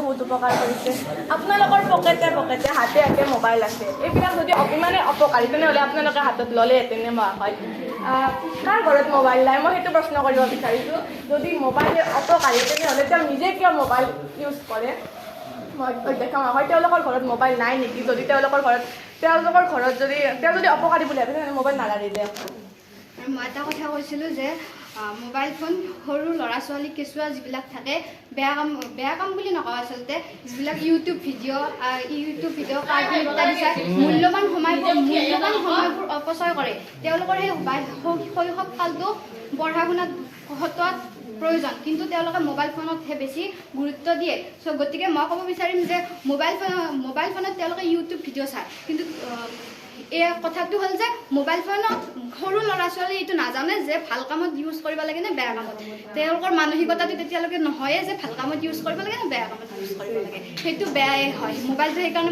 বহুত উপকাৰ কৰিছে। আপোনালোকৰ পকেটে পকেটে হাতে হাতে মোবাইল আছে, এইবিলাক যদি ইমানে অপকাৰী তেনেহ'লে আপোনালোকে হাতত ল'লেহেঁতেনে হয়। কাৰ ঘৰত মোবাইল নাই মই সেইটো প্ৰশ্ন কৰিব বিচাৰিছোঁ। যদি মোবাইল অপকাৰী তেনেহ'লে তেওঁ নিজে কিয় মোবাইল ইউজ কৰে? মই দেখা হয় তেওঁলোকৰ ঘৰত মোবাইল নাই নেকি? যদি তেওঁলোকৰ ঘৰত যদি অপকাৰী বুলি ভাবে তেনেহ'লে মোবাইল নালাগিলে। মই এটা কথা কৈছিলোঁ যে মোবাইল ফোন সৰু ল'ৰা ছোৱালী কেঁচুৱা যিবিলাক থাকে বেয়া কাম বুলি নকওঁ, আচলতে যিবিলাক ইউটিউব ভিডিঅ' কাৰ্টুন ইত্যাদি চাই মূল্যৱান সময়বোৰ অপচয় কৰে। তেওঁলোকৰ সেই শৈশৱ কালটো পঢ়া শুনাত কটোৱাত প্ৰয়োজন, কিন্তু তেওঁলোকে মোবাইল ফোনতহে বেছি গুৰুত্ব দিয়ে। গতিকে মই ক'ব বিচাৰিম যে মোবাইল ফোনত তেওঁলোকে ইউটিউব ভিডিঅ' চায়, কিন্তু এই কথাটো হ'ল যে মোবাইল ফোনত সৰু ল'ৰা ছোৱালী এইটো নাজানে যে ভাল কামত ইউজ কৰিব লাগে নে বেয়া কামত। তেওঁলোকৰ মানসিকতাটো তেতিয়ালৈকে নহয়ে যে ভাল কামত ইউজ কৰিব লাগে নে বেয়া কামত ইউজ কৰিব লাগে, সেইটো বেয়াই হয়। মোবাইলটো সেইকাৰণে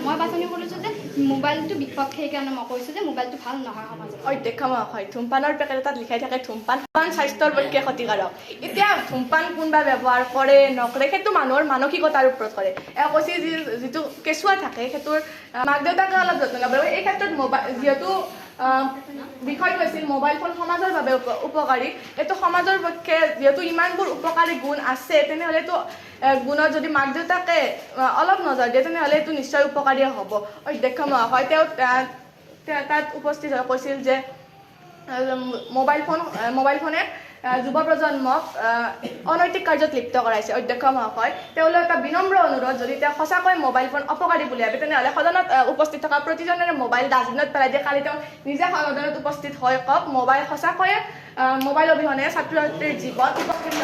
মই বাছনি কৰিছোঁ যে মোবাইলটো বিপক্ষে, সেইকাৰণে মই কৈছোঁ যে মোবাইলটো ভাল নহয় সমাজত। দেখা হয় ধূমপানৰ পেকেট এটাত লিখাই থাকে ধূমপান স্বাস্থ্যৰ পক্ষে ক্ষতিকাৰক। এতিয়া ধূমপান কোনোবা ব্যৱহাৰ কৰে নকৰে সেইটো মানুহৰ মানসিকতাৰ ওপৰত কৰে। কৈছে যিটো কেঁচুৱা থাকে সেইটোৰ মাক দেউতাকে অলপ যত্ন ল'ব লাগিব। এই ক্ষেত্ৰত যিহেতু বিষয়টো আছিল মোবাইল ফোন সমাজৰ বাবে উপকাৰী, এইটো সমাজৰ পক্ষে যিহেতু ইমানবোৰ উপকাৰী গুণ আছে তেনেহ'লেতো গুণত যদি মাক দেউতাকে অলপ নজৰ দিয়ে তেনেহ'লে এইটো নিশ্চয় উপকাৰী হ'ব। অধ্যক্ষ মহাশয় তেওঁ তাত উপস্থিত হৈ কৈছিল যে মোবাইল ফোনে যুৱ প্ৰজন্মক অনৈতিক কাৰ্যত লিপ্ত কৰাইছে। অধ্যক্ষ মহাশয় তেওঁলৈ এটা বিনম্ৰ অনুৰোধ, যদি তেওঁ সঁচাকৈ মোবাইল ফোন অপকাৰী বুলি ভাবে তেনেহ'লে সদনত উপস্থিত থকা প্ৰতিজনৰে মোবাইল ডাষ্টবিনত পেলাই দিয়ে। কালি তেওঁ নিজে সদনত উপস্থিত হৈ কওক সঁচাকৈয়ে মোবাইল অবিহনে ছাত্ৰ ছাত্ৰীৰ জীৱন উপকৃত।